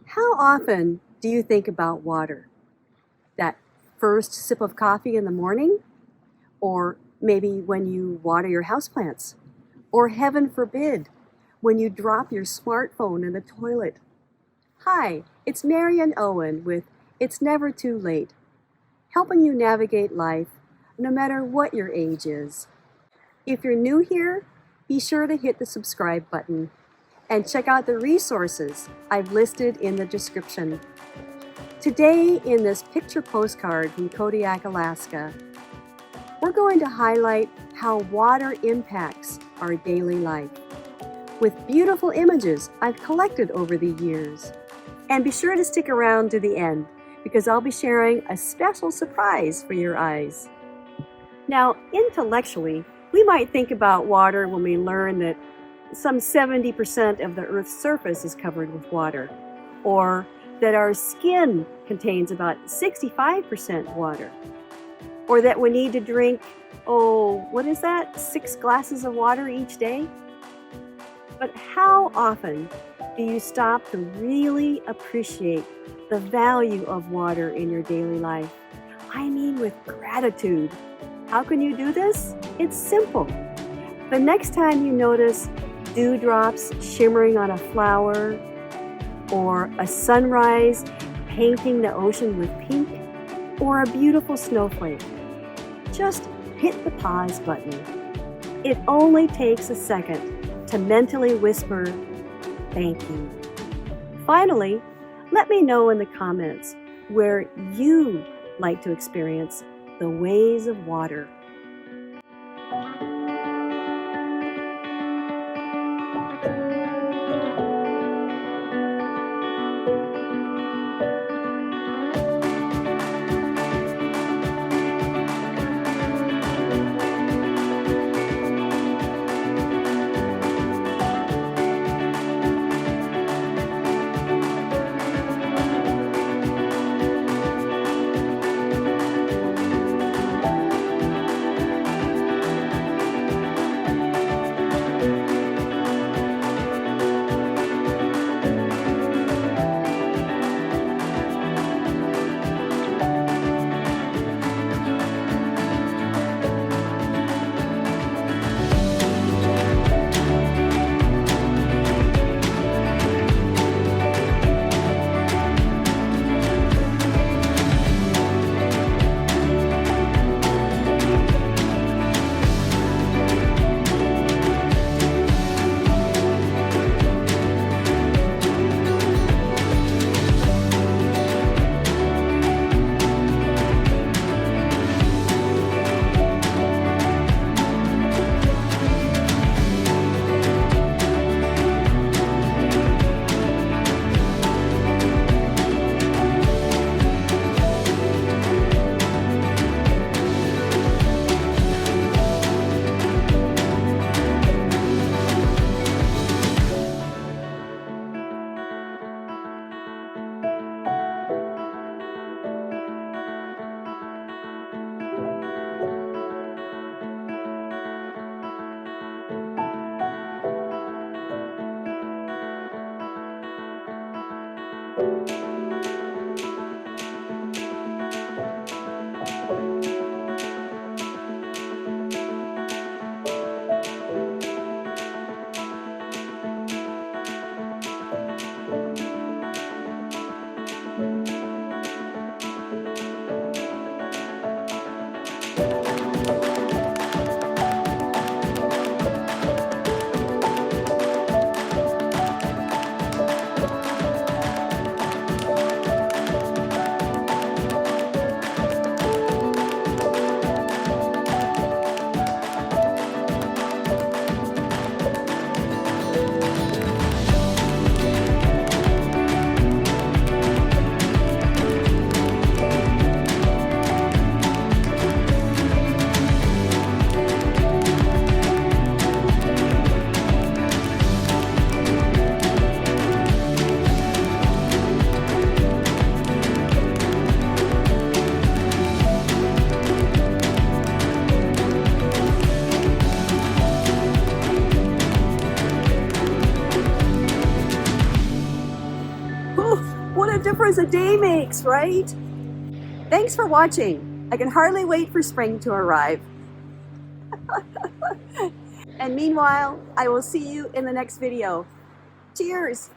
How often do you think about water? That first sip of coffee in the morning? Or maybe when you water your houseplants? Or heaven forbid, when you drop your smartphone in the toilet? Hi, it's Marion Owen with It's Never Too Late, helping you navigate life no matter what your age is. If you're new here, be sure to hit the subscribe button and check out the resources I've listed in the description. Today, in this picture postcard from Kodiak, Alaska, we're going to highlight how water impacts our daily life with beautiful images I've collected over the years. And be sure to stick around to the end because I'll be sharing a special surprise for your eyes. Now, intellectually, we might think about water when we learn that some 70% of the Earth's surface is covered with water, or that our skin contains about 65% water, or that we need to drink, 6 glasses of water each day? But how often do you stop to really appreciate the value of water in your daily life? I mean with gratitude. How can you do this? It's simple. The next time you notice dewdrops shimmering on a flower, or a sunrise painting the ocean with pink, or a beautiful snowflake, just hit the pause button. It only takes a second to mentally whisper, "Thank you." Finally, let me know in the comments where you like to experience the ways of water. Whew, what a difference a day makes, right? Thanks for watching. I can hardly wait for spring to arrive. And meanwhile, I will see you in the next video. Cheers!